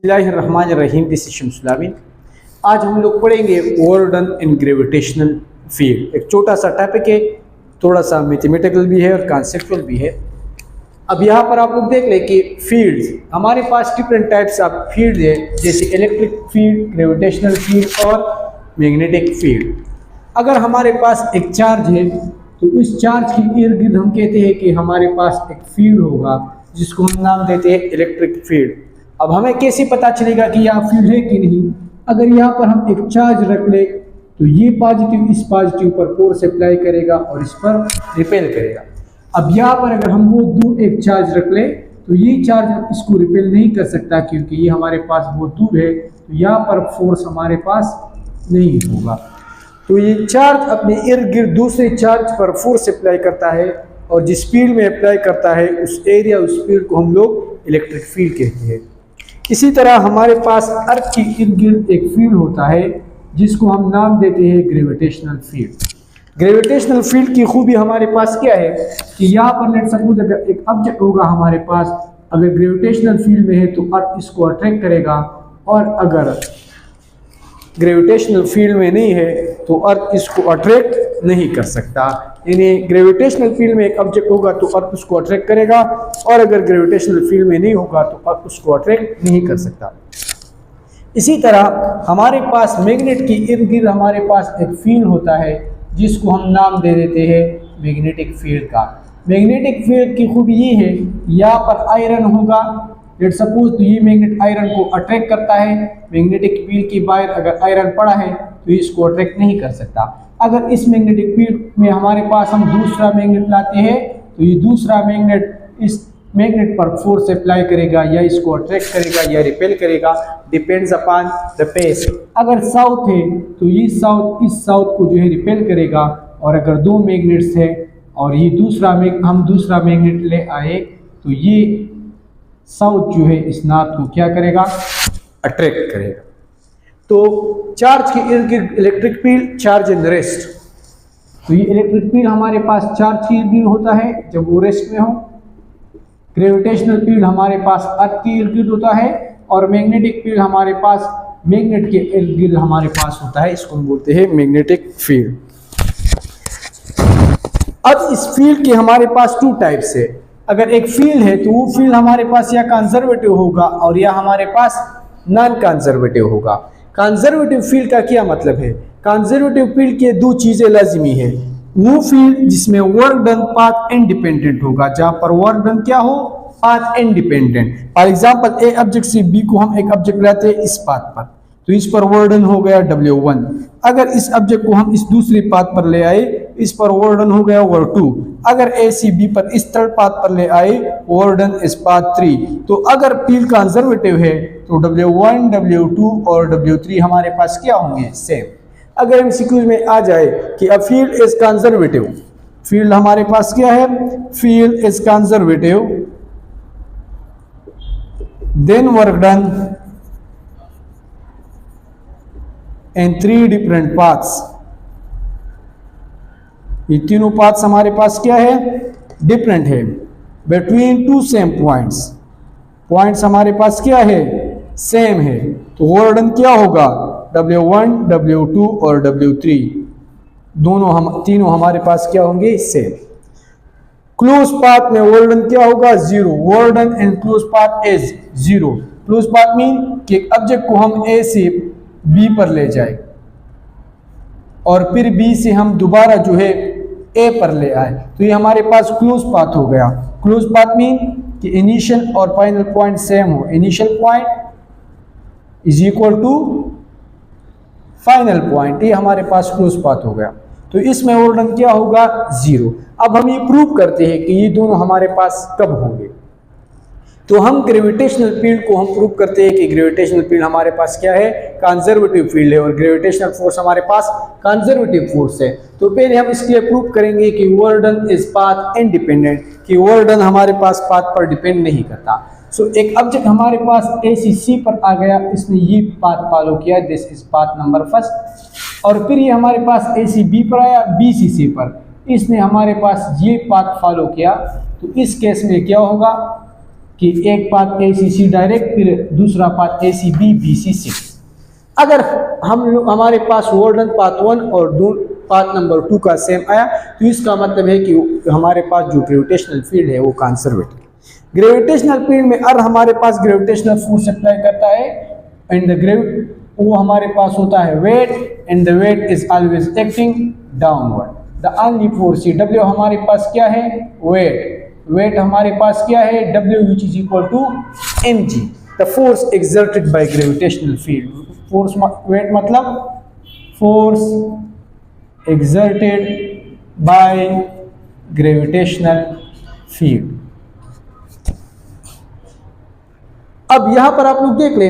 बिस्मिल्लाहिर्रहमानिर्रहीम। This is Shamsul आमीन। आज हम लोग पढ़ेंगे work done in gravitational field. एक छोटा सा टॉपिक है, थोड़ा सा मैथमेटिकल भी है और कॉन्सेप्चुअल भी है। अब यहाँ पर आप लोग देख लें कि फील्ड्स हमारे पास डिफरेंट टाइप्स ऑफ फील्ड है, जैसे इलेक्ट्रिक फील्ड, ग्रेविटेशनल फील्ड और मैग्नेटिक फील्ड। अगर हमारे पास एक चार्ज है तो इस चार्ज के इर्द गिर्द हम कहते हैं कि हमारे पास एक फील्ड होगा जिसको हम नाम देते हैं इलेक्ट्रिक फील्ड। अब हमें कैसे पता चलेगा कि यहाँ फील्ड है कि नहीं? अगर यहाँ पर हम एक चार्ज रख ले तो ये पॉजिटिव इस पॉजिटिव पर फोर्स अप्लाई करेगा और इस पर रिपेल करेगा। अब यहाँ पर अगर हम बहुत दूर एक चार्ज रख ले तो ये चार्ज इसको रिपेल नहीं कर सकता, क्योंकि ये हमारे पास बहुत दूर है, तो यहाँ पर फोर्स हमारे पास नहीं होगा। तो ये चार्ज अपने इर्द गिर्द दूसरे चार्ज पर फोर्स अप्लाई करता है और जिस फील्ड में अप्लाई करता है उस एरिया, उस फील्ड को हम लोग इलेक्ट्रिक फील्ड कहते हैं। इसी तरह हमारे पास अर्थ के इर्द गिर्द एक फील्ड होता है जिसको हम नाम देते हैं ग्रेविटेशनल फील्ड। ग्रेविटेशनल फील्ड की खूबी हमारे पास क्या है कि यहाँ पर लेट सपोज अगर एक ऑब्जेक्ट होगा हमारे पास, अगर ग्रेविटेशनल फील्ड में है तो अर्थ इसको अट्रैक्ट करेगा, और अगर ग्रेविटेशनल फील्ड में नहीं है तो अर्थ इसको अट्रैक्ट नहीं कर सकता। यानी ग्रेविटेशनल फील्ड में एक ऑब्जेक्ट होगा तो अर्थ उसको अट्रैक्ट करेगा, और अगर ग्रेविटेशनल फील्ड में नहीं होगा तो अर्थ उसको अट्रैक्ट नहीं कर सकता। इसी तरह हमारे पास मैग्नेट के इर्द गिर्द हमारे पास एक फील्ड होता है जिसको हम नाम दे देते हैं मैग्नेटिक फील्ड का। मैग्नेटिक फील्ड की खूबी ये है, यहाँ पर आयरन होगा लेट सपोज, तो ये मैग्नेट आयरन को अट्रैक्ट करता है। मैग्नेटिक फील्ड की बाहर अगर आयरन पड़ा है तो इसको अट्रैक्ट नहीं कर सकता। अगर इस मैग्नेटिक फील्ड में हमारे पास हम दूसरा मैग्नेट लाते हैं तो ये दूसरा मैग्नेट इस मैग्नेट पर फोर्स अप्लाई करेगा, या इसको अट्रैक्ट करेगा या रिपेल करेगा, डिपेंड्स अपॉन द पेस। अगर साउथ है तो ये साउथ इस साउथ को जो है रिपेल करेगा, और अगर दो मैग्नेट्स है और ये हम दूसरा मैग्नेट ले आए तो ये साउथ जो है इस नॉर्थ को क्या करेगा? अट्रैक्ट करेगा। तो चार्ज के इर्द गिर्द electric field, charge in rest. तो ये इलेक्ट्रिक फील्ड हमारे पास चार्ज के इर्द गिर्द होता है जब वो रेस्ट में हो। ग्रेविटेशनल फील्ड हमारे पास अर्थ के इर्द गिर्द होता है, और मैग्नेटिक फील्ड हमारे पास मैग्नेट के इर्द गिर्द हमारे पास होता है, इसको हम बोलते हैं मैग्नेटिक फील्ड। अब इस फील्ड के हमारे पास टू टाइप्स है। अगर एक फील्ड है तो वो फील्ड हमारे पास या कंजर्वेटिव होगा और या हमारे पास नॉन कंजर्वेटिव होगा। कंजर्वेटिव फील्ड का क्या मतलब है? कंजर्वेटिव फील्ड के दो चीजें लाजिमी है। वो फील्ड जिसमें वर्क डन पाथ इंडिपेंडेंट होगा, जहां पर वर्क डन क्या हो? Path independent. For example A object से बी को हम एक ऑब्जेक्ट लाते हैं इस पाथ पर, तो इस पर वर्क डन हो गया W1। अगर इस ऑब्जेक्ट को हम इस दूसरे पाथ पर ले आए, इस पर वर्क डन हो गया W2। अगर ए सी बी पर इस थर्ड पाथ पर ले आए, वर्क डन इस पाथ 3। तो अगर फील्ड कंजर्वेटिव है तो W1, W2 और W3 हमारे पास क्या होंगे? सेम। अगर एमसीक्यूज में आ जाए कि a field is conservative, field हमारे पास क्या है? Field is conservative, then work done in 3 different paths. ये तीनों पाथ्स हमारे पास क्या है? डिफरेंट है between two same points. Points हमारे पास क्या है? सेम है। तो वर्क डन क्या होगा? W1, W2 और W3 तीनों हमारे पास क्या होंगे? सेम। क्लोज पाथ में वर्क डन क्या होगा? 0। Work done in close path is 0। Close path mean कि ऑब्जेक्ट को हम ए से बी पर ले जाए और फिर बी से हम दोबारा जो है ए पर ले आए, तो ये हमारे पास क्लोज पाथ हो गया। क्लोज पाथ मीन कि इनिशियल और फाइनल पॉइंट सेम हो। Initial point is equal to final point, ये हमारे पास क्लोज पाथ हो गया। तो इसमें वर्क डन क्या होगा? 0। अब हम ये प्रूव करते हैं कि ये दोनों हमारे पास कब होंगे। तो हम ग्रेविटेशनल फील्ड को हम प्रूव करते हैं कि ग्रेविटेशनल फील्ड हमारे पास क्या है? कंजर्वेटिव फील्ड है, और ग्रेविटेशनल फोर्स हमारे पास कंजर्वेटिव फोर्स है। तो पहले हम इसके लिए प्रूव करेंगे कि work done is path independent, कि वर्क डन हमारे पास पाथ पर डिपेंड नहीं करता। सो एक ऑब्जेक्ट हमारे पास ए सी सी पर आ गया, इसने ये पाथ फॉलो किया, this is path number first. और फिर ये हमारे पास ए सी बी पर आया, बी सी सी पर, इसने हमारे पास ये पाथ फॉलो किया। तो इस केस में क्या होगा? कि एक पाथ ACC डायरेक्ट, फिर दूसरा पाथ ACB BCC। अगर हमारे पास वर्क डन पाथ 1 और पाथ नंबर 2 का सेम आया तो इसका मतलब है कि हमारे पास जो ग्रेविटेशनल फील्ड है वो कंजर्वेटिव। ग्रेविटेशनल फील्ड में अगर हमारे पास ग्रेविटेशनल फोर्स अप्लाई करता है एंड द वो हमारे पास होता है weight, and the weight is always acting downward. The only force W हमारे पास क्या है, वेट हमारे पास क्या है W, which is equal to mg, the force exerted by gravitational field। Force weight मतलब force exerted by gravitational field। अब यहां पर आप लोग देख ले,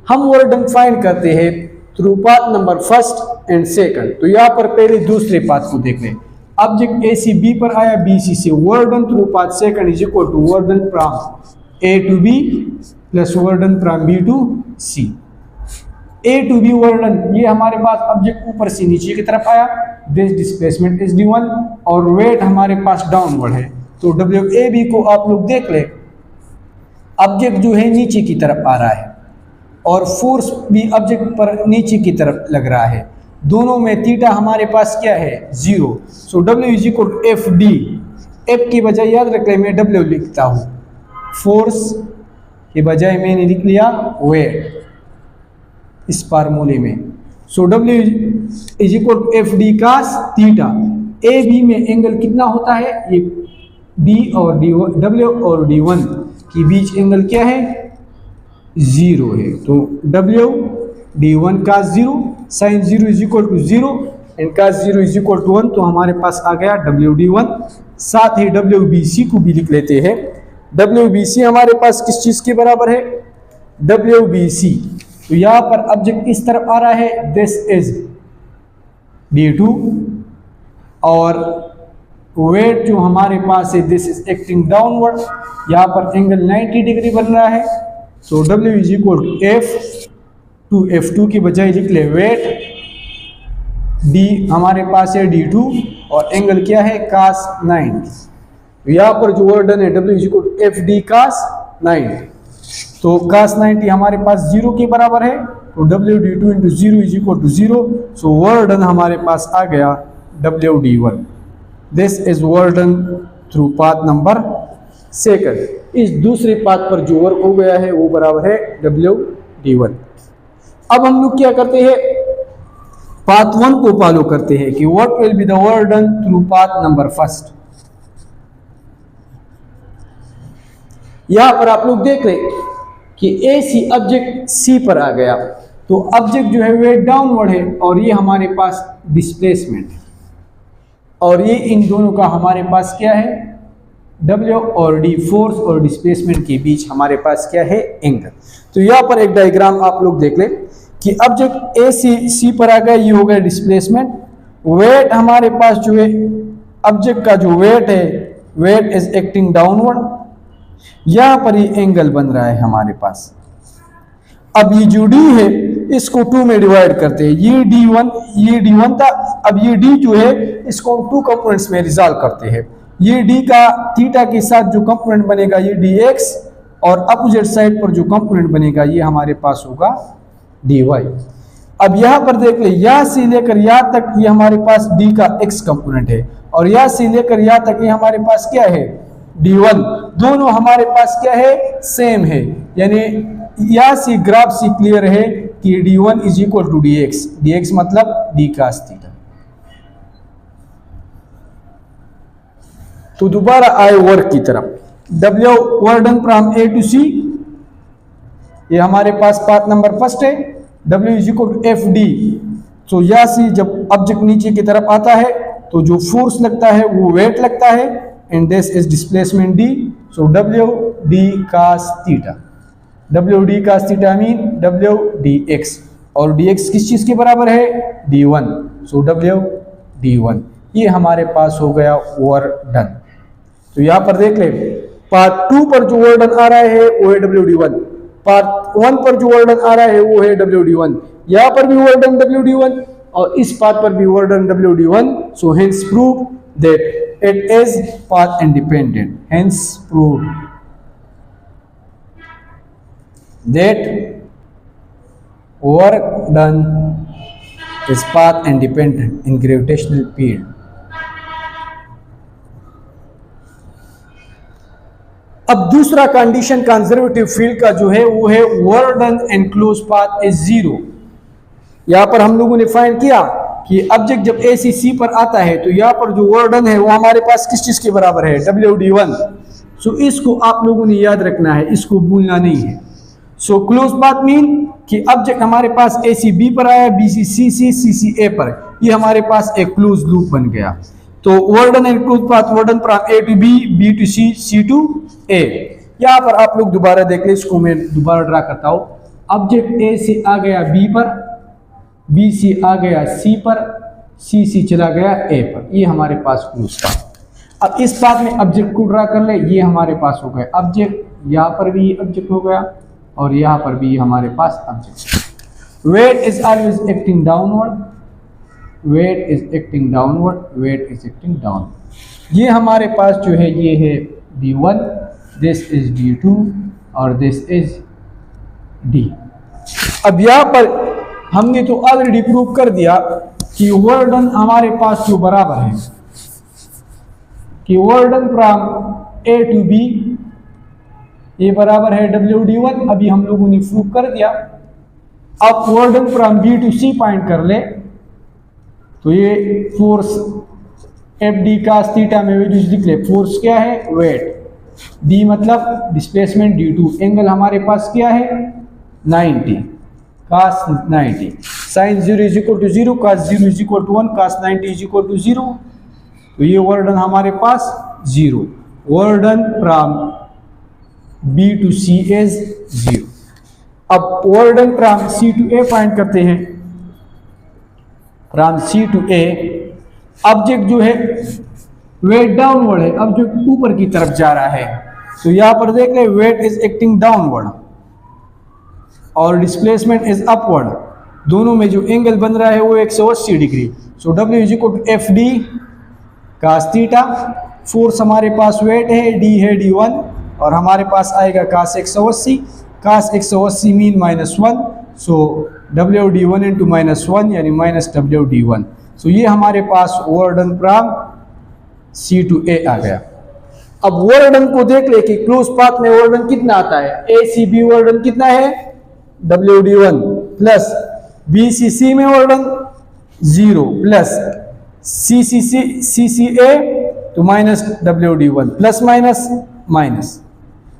हम वर्क डन फाइंड करते हैं through path number first and second. तो यहां पर पहले दूसरे पाथ को देख ले, ऑब्जेक्ट ACB पर आया BC से, work done through path second is equal to work done from A to B plus work done from B to C। A to B work done, ये हमारे पास ऑब्जेक्ट ऊपर से नीचे की तरफ आया, दिस डिस्प्लेसमेंट इज d1, और वेट हमारे पास डाउनवर्ड है। तो WAB को आप लोग देख ले, ऑब्जेक्ट जो है नीचे की तरफ आ रहा है और फोर्स भी ऑब्जेक्ट पर नीचे की तरफ लग रहा है, दोनों में थीटा हमारे पास क्या है 0। So W is equal to FD, F की बजाय याद रख ले मैं W लिखता हूँ, फोर्स के बजाय मैंने लिख लिया वेट इस फार्मूले में। So W is equal to FD cos theta. AB में एंगल कितना होता है, ये D और D1, W और D1 के बीच एंगल क्या है 0 है, तो W D1 cos 0 sin 0 is equal to 0 and cos 0 is equal to 1, तो हमारे पास आ गया WD1। साथ ही WBC को भी लिख लेते हैं। WBC हमारे पास किस चीज के बराबर है, WBC, तो यहाँ पर ऑब्जेक्ट इस तरफ आ रहा है, दिस इज D2, और वेट जो हमारे पास है दिस इज एक्टिंग डाउनवर्ड, यहाँ पर एंगल 90 डिग्री बन रहा है। So W is equal to F2, F2 की बजाय लिख ले वेट, D हमारे पास है D2 और एंगल क्या है cos 90। तो यहाँ पर जो वर्क डन है W is equal to FD cos 90, तो cos 90 हमारे पास 0 के बराबर है, तो WD2 into 0 is equal to 0। So work done हमारे पास आ गया WD1। This is work done through path number second. इस दूसरे पाथ पर जो वर्क हो गया है वो बराबर है WD1। अब हम लोग क्या करते हैं, पाथ 1 को फॉलो करते हैं कि what will be the work done through path number first. यहां पर आप लोग देख रहे कि AC ऑब्जेक्ट C पर आ गया, तो ऑब्जेक्ट जो है वेट डाउनवर्ड है और ये हमारे पास डिस्प्लेसमेंट है, और ये इन दोनों का हमारे पास क्या है W और D, फोर्स और डिस्प्लेसमेंट के बीच हमारे पास क्या है एंगल। तो यहाँ पर एक डायग्राम आप लोग देख ले कि ऑब्जेक्ट AC पर आ गया, ये हो गया डिस्प्लेसमेंट, वेट हमारे पास जो है ऑब्जेक्ट का जो वेट है, वेट इज एक्टिंग डाउनवर्ड, यहाँ पर ये एंगल बन रहा है हमारे पास। अब ये जो D है इसको 2 में डिवाइड करते हैं, ये D1 था, अब ये D जो है इसको 2 कंपोनेंट्स में रिजॉल्व करते हैं। ये D का थीटा के साथ जो कंपोनेंट बनेगा ये dx, और अपोजिट साइड पर जो कंपोनेंट बनेगा ये हमारे पास होगा dy। अब यहाँ पर देख ले, यहाँ से लेकर यहाँ तक ये हमारे पास D का x कंपोनेंट है, और यहाँ से लेकर यहाँ तक ये हमारे पास क्या है D1, दोनों हमारे पास क्या है सेम है, यानी यहाँ से ग्राफ से क्लियर है कि D1 is equal to dx मतलब D cos थीटा। तो दोबारा आए वर्क की तरफ, W work done from A to C, ये हमारे पास पाथ नंबर फर्स्ट है, W is equal to FD। तो यहाँ से जब ऑब्जेक्ट नीचे की तरफ आता है तो जो फोर्स लगता है वो वेट लगता है, and this is displacement D। So WD cos theta, WD cos theta mean WDx, और dx किस चीज के बराबर है D1। सो WD1, ये हमारे पास हो गया वर्क डन। तो यहाँ पर देख ले, पार्ट 2 पर जो वर्क डन आ रहा है वो है WD1, पार्ट 1 पर जो वर्क डन आ रहा है वो है WD1, यहाँ पर भी वर्क डन WD1 और इस पार्ट पर भी work done WD1। So hence prove that it is path independent, hence prove that work done is path independent in gravitational field. अब दूसरा कंडीशन कंजर्वेटिव फील्ड का जो है वो है work done enclose path is zero. यहां पर हम लोगों ने फाइंड किया कि ऑब्जेक्ट जब ACC पर आता है तो यहाँ पर जो वर्क डन है वो हमारे पास किस चीज के बराबर है, WD1। सो इसको आप लोगों ने याद रखना है, इसको भूलना नहीं है। सो क्लोज पाथ मीन कि ऑब्जेक्ट हमारे पास ACB पर आया, BC CC CC A पर, ये हमारे पास एक क्लोज लूप बन गया। तो work done and close path, work done from A to B, B to C, C to A। यहाँ पर आप लोग दोबारा देख ले, इसको मैं दोबारा ड्रा करता हूँ। ऑब्जेक्ट A से आ गया B पर, B से आ गया C पर, C से चला गया A पर, ये हमारे पास क्लोज पाथ। अब इस पाथ में ऑब्जेक्ट को ड्रा कर ले, ये हमारे पास हो गया ऑब्जेक्ट, यहाँ पर भी ऑब्जेक्ट हो गया और यहाँ पर भी हमारे पास object. Weight is always acting downward, weight is acting downward, weight is acting downward. ये हमारे पास जो है ये है D1, दिस इज D2 और दिस इज D। अब यहाँ पर हमने तो ऑलरेडी प्रूव कर दिया कि वर्क डन हमारे पास जो बराबर है कि work done from A to B ये बराबर है WD1। अभी हम लोगों ने प्रूव कर दिया। अब work done from B to C point कर ले तो ये फोर्स FD cos थीटा में वैल्यूज लिख ले। फोर्स क्या है, वेट, D मतलब डिस्प्लेसमेंट, D2 एंगल हमारे पास क्या है 90, cos 90, sin 0 is equal to 0, cos 0 is equal to 1, cos 90 is equal to 0। तो ये वर्क डन हमारे पास 0, work done from B to C is 0। अब work done from C to A find करते हैं। From C to A object जो है weight downward है, ऑब्जेक्ट ऊपर की तरफ जा रहा है। तो यहां पर देख ले वेट इज एक्टिंग डाउनवर्ड और डिस्प्लेसमेंट इज अपवर्ड, दोनों में जो एंगल बन रहा है वो 180 degree. So W is equal to FD cos theta. Force हमारे पास वेट है, D है D1 और हमारे पास आएगा cos 180, cos 180 mean -1। So WD1 into -1 यानी -WD1। सो ये हमारे पास work done from C to A आ गया। अब वर्क डन को देख ले कि क्लोज पाथ में वर्क डन कितना आता है। ACB वर्क डन कितना है WD1 प्लस BCC में वर्क डन 0 प्लस CCA तो -WD1 प्लस माइनस माइनस,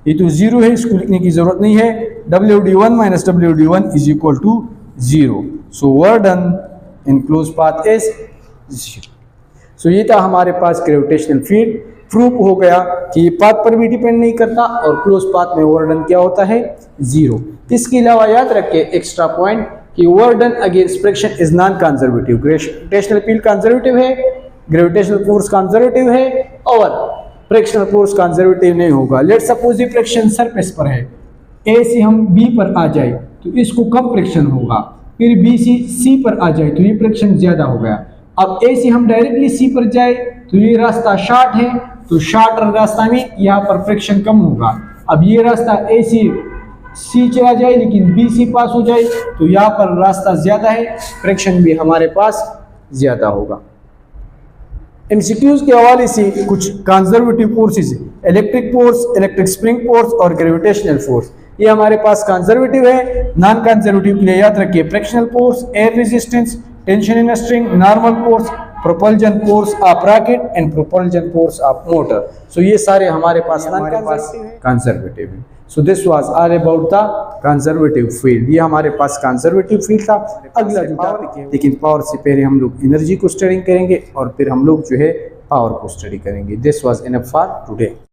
ये तो 0 है, इसको लिखने की जरूरत नहीं है। WD1 minus WD1 is equal to 0। So work done in close path is 0। So ये था हमारे पास ग्रेविटेशनल फील्ड। प्रूफ हो गया कि ये पाथ पर भी डिपेंड नहीं करता और क्लोज पाथ में वर्क डन क्या होता है 0। इसके अलावा याद रखिए एक्स्ट्रा पॉइंट कि work done against friction is non conservative. Gravitational field conservative है, ग्रेविटेशनल फोर्स कंजर्वेटिव है और फ्रिक्शनल फोर्स कंजर्वेटिव नहीं होगा। लेट सपोज ये फ्रिक्शन सरफेस पर है, A से हम B पर आ जाए तो इसको कम फ्रिक्शन होगा, फिर B से C पर आ जाए तो ये फ्रिक्शन ज्यादा हो गया। अब A से हम डायरेक्टली C पर जाए तो ये रास्ता शॉर्ट है, तो शॉर्टर रास्ता में यहाँ पर फ्रिक्शन कम होगा। अब ये रास्ता A से C चला जाए लेकिन B से पास हो जाए तो यहाँ पर रास्ता ज्यादा है, फ्रिक्शन भी हमारे पास ज्यादा होगा। MCQs के हवाले से कुछ conservative forces, electric force, electric spring force और ग्रेविटेशनल फोर्स, ये हमारे पास कंजर्वेटिव है। नॉन कंजर्वेटिव के लिए याद रखिए frictional force, air resistance, tension in string, normal force, propulsion force of rocket and propulsion force of motor. So ये सारे हमारे पास कंजर्वेटिव है। So this was all about the conservative field. ये हमारे पास कंजर्वेटिव फील्ड था। अगला जो टॉपिक है, लेकिन पावर से पहले हम लोग एनर्जी को स्टडी करेंगे और फिर हम लोग जो है पावर को स्टडी करेंगे। This was enough for today.